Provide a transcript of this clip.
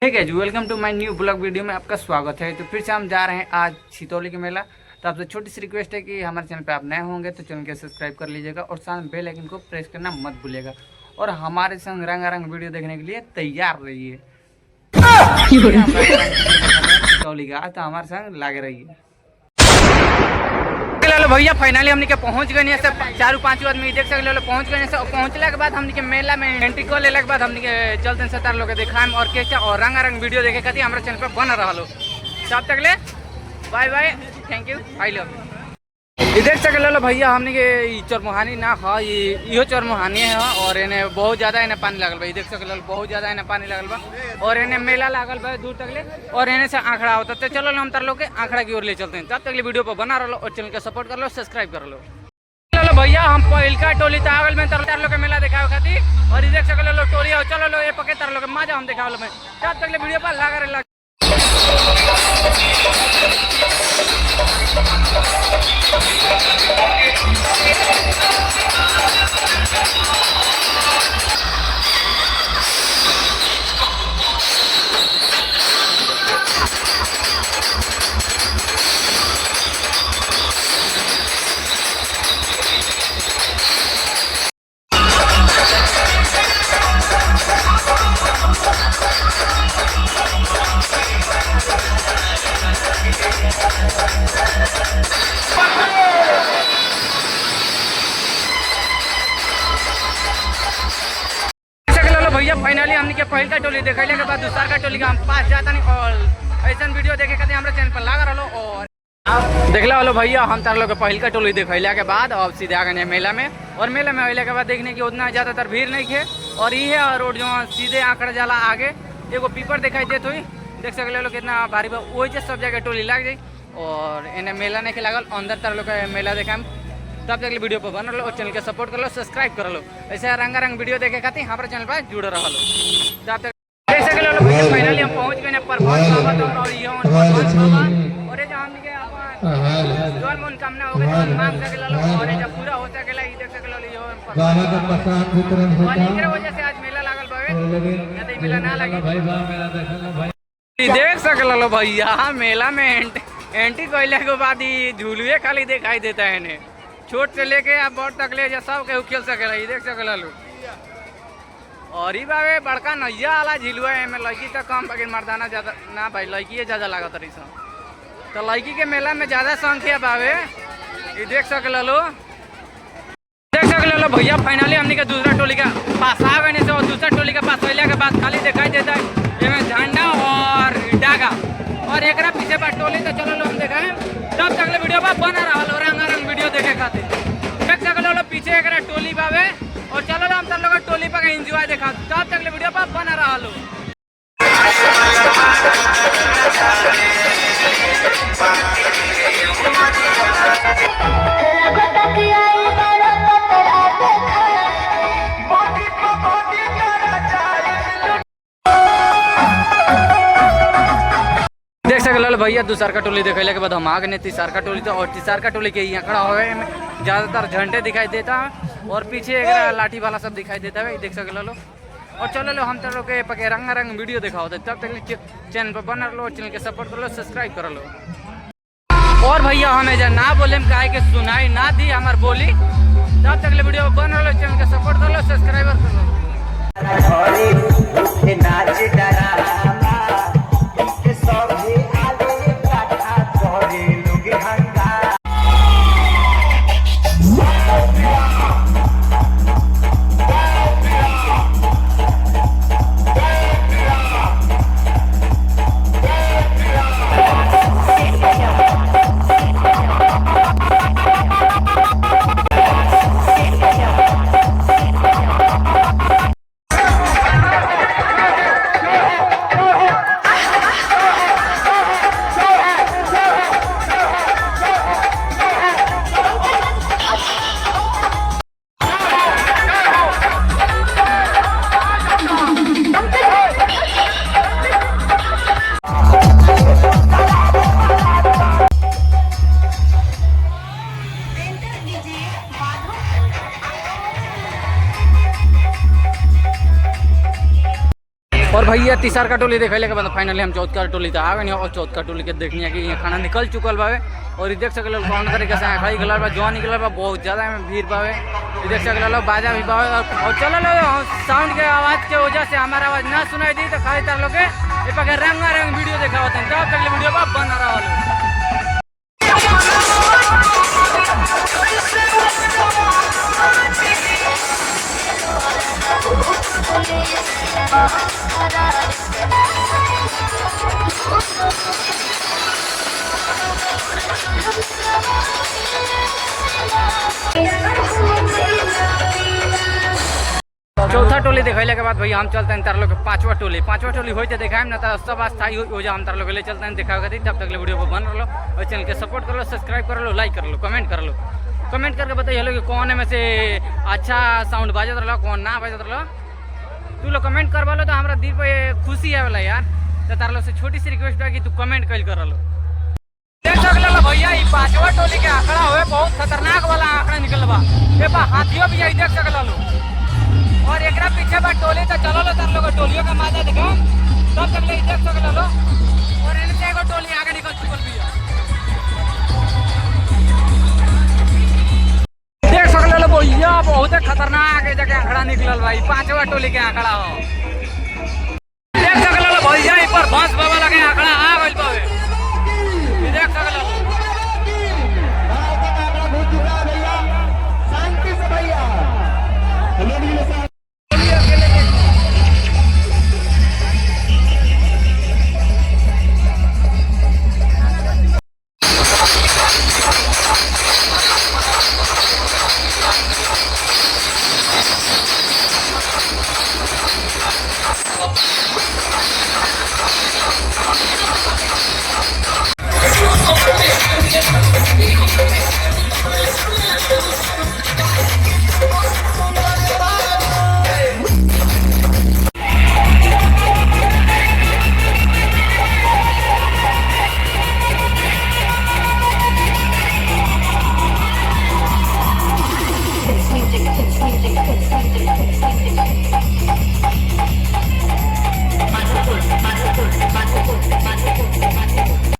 ठीक है जी, वेलकम टू माय न्यू ब्लॉग वीडियो में आपका स्वागत है। तो फिर से हम जा रहे हैं आज सितौली के मेला। तो आपसे छोटी सी रिक्वेस्ट है कि हमारे चैनल पे आप नए होंगे तो चैनल को सब्सक्राइब कर लीजिएगा और साथ में बेल आइकन को प्रेस करना मत भूलिएगा और हमारे संग रंगारंग वीडियो देखने के लिए तैयार रहिए। सितौली का तो हमारे संग लगे रहिए। भैया फाइनली हमने के पहुंच गए से 4-5 आदमी देख सकते पहुंच गए से। पहुंचने के बाद हमने के मेला में एंट्री को लेने के बाद हमने के चलते सतार लोग दिखाएं और कैसा और रंगारंग वीडियो देखे खातिर हमारे चैनल पर बन रहा लो। तब तक ले bye bye, thank you, I love. ये देख सकते भैया हमने के चरमोहानी ना है, यो चरमोहानी है और इन्हें बहुत ज्यादा इन्हें पानी लगल बा। देख सकते बहुत ज्यादा इन्हें पानी लगल बा और इन्हें मेला लागल बा दूर तक ले और इन्हें से आंकड़ा होता। तो चलो हम तार लोग के आंकड़ा की ओर ले चलते हैं। तब तक वीडियो पर बना रहो और चैनल का सपोर्ट कर लो, सब्सक्राइब कर लो। चलो भैया हम पहिलका टोली तागल में तार लोग के मेला दिखावे खातिर और ये देख सकते टोली हो। चलो लो ये पके तार लोग मजा हम दिखावे में। तब तक वीडियो पर लगा रहे। भैया फाइनली हमने के पहल का टोली देखले के बाद दूसरा का टोली का हम पास जाता नहीं और ऐसा वीडियो देखे खातिर हमारे चैनल पर लगा रहो। और देखला वालो भैया हम तार लोग पहल का टोली देखले के बाद अब सीधे आ गए मेला में और मेला में अले के बाद देखने की उतना ज़्यादातर भीड़ नहीं है और ये है रोड जो सीधे आंकड़ा जाला आगे एगो पीपर दिखाई देत हुई। देख सकते लोग कितना भारी बा, वही सब जगह टोली लग जाए और इन्हें मेला नहीं लागल अंदर तार लोग मेला देखा। तब तक वीडियो पर बन लो और चैनल के सपोर्ट कर लो, सब्सक्राइब कर लो। ऐसे रंगारंग वीडियो देखे खातिर हमारे चैनल पर जुड़ रहा लो। तब तक देख सकते फाइनली हम पहुंच गए पर और ये जो हमने के अपन जोन मनोकामना हो गई तो मांग सके लो और जब पूरा हो सकेला ये देख सकते लो यो बाबा का प्रसाद वितरण होता है। इनके वजह से आज मेला लागल बावे, यदि मेला ना लगे भाई बा मेला देखना भाई। देख सकते लो भैया मेला में एंट्री कइले के बाद ही झूलुए खाली दिखाई देता है इन्हें। छोट से लेके आप बड़ तक ले जा सब केहू खेल सकेला। देख सकेला लोग और ही बावे बड़का नैया वाला झिलुआ है में लड़की तो कम बाकी मर्दाना ज्यादा ना भाई, लड़की ज्यादा लागत रही सन। तो लड़की के मेला में ज्यादा संख्या बावे। ये देख सकेला लो, देख सकते लो भैया फाइनली हमने के दूसरा टोली का पास आ गए से और दूसरा टोली के पास अले के बाद खाली दिखाई देता है इसमें झंडा और डागा और एक पीछे पर टोली। तो चलो लो हम दिखाएं। तब तक वीडियो पर बना रहा रंगारंग वीडियो देखे खातिर देख सकते लो पीछे एक टोली बावे और चलो हम सब लोग टोली पर एंजॉय देखा। तब तक वीडियो पर बना रहा लो। देख सकते भैया दूसरा का टोली देखले के बाद हम आ गए तीसरा का टोली। तो और तीसरा का टोली के यहाँ खड़ा हुए ज्यादातर झंडे दिखाई देता है और पीछे एक लाठी वाला सब दिखाई देता है। देख सकते लो और चलो लो हम लोग के पके रंगारंग वीडियो देखा होता है। तब तक चैनल पर बना लो, चैनल के सपोर्ट कर लो, सब्सक्राइब कर लो। और भैया हमें जब ना बोले काहे के सुनाई ना दी हमार बोली। तब तक वीडियो बना लो, चैनल के सपोर्ट कर लो, सब्सक्राइबर कर लो। भैया तीसर का टोली देखे के बाद फाइनली हम चौथ का टोली तो आ गए और चौथ का टोली के देखनी कि यहाँ खाना निकल चुकल बावे और देख सकल कौन तरीके से खड़ी गल बा जो निकल बा बहुत ज़्यादा में भीड़ बावे देख सकल बाजा भी बावे और चलो साउंड के आवाज़ के वजह से हमारा आवाज़ ना सुनाई दी तो खाली तार लोग के रंग वीडियो देखा होते हैं तब तक वीडियो बन रहा है। चौथा टोली देखैले के बाद भैया हम चलते हैं तार लोग के पांचवा टोली होते देखाएं ना तो सब स्थायी हो जा हम तार लोग ले चलते हैं देखा कर तब तक वीडियो बन रहा और चैनल के सपोर्ट कर लो सब्सक्राइब कर लो लाइक कर लो कमेंट करके बताइए लोग कौन में से अच्छा साउंड बाजत रहा कौन ना बाजत रहा तू लोग कमेंट करवा लो तो हमारा दिल पे खुशी आवेला यार तो तार लोग से छोटी सी रिक्वेस्ट है कि तू कमेंट कर लो। देख सकल भैया ये पांचवा टोली के आंकड़ा हुए बहुत खतरनाक वाला आंकड़ा निकल बा ये हाथियों भी यही देख सकल लो और एक पीछे बा टोली तो चलो लो तार लोग टोलियों का माजा देखो तब तक ले देख सकल लो और इनसे एगो टोली आगे निकल चुकल भी है देख सकल लो भैया बहुत खतरनाक जगह आंकड़ा निकलल भाई पांचवा टोली के आंकड़ा हो।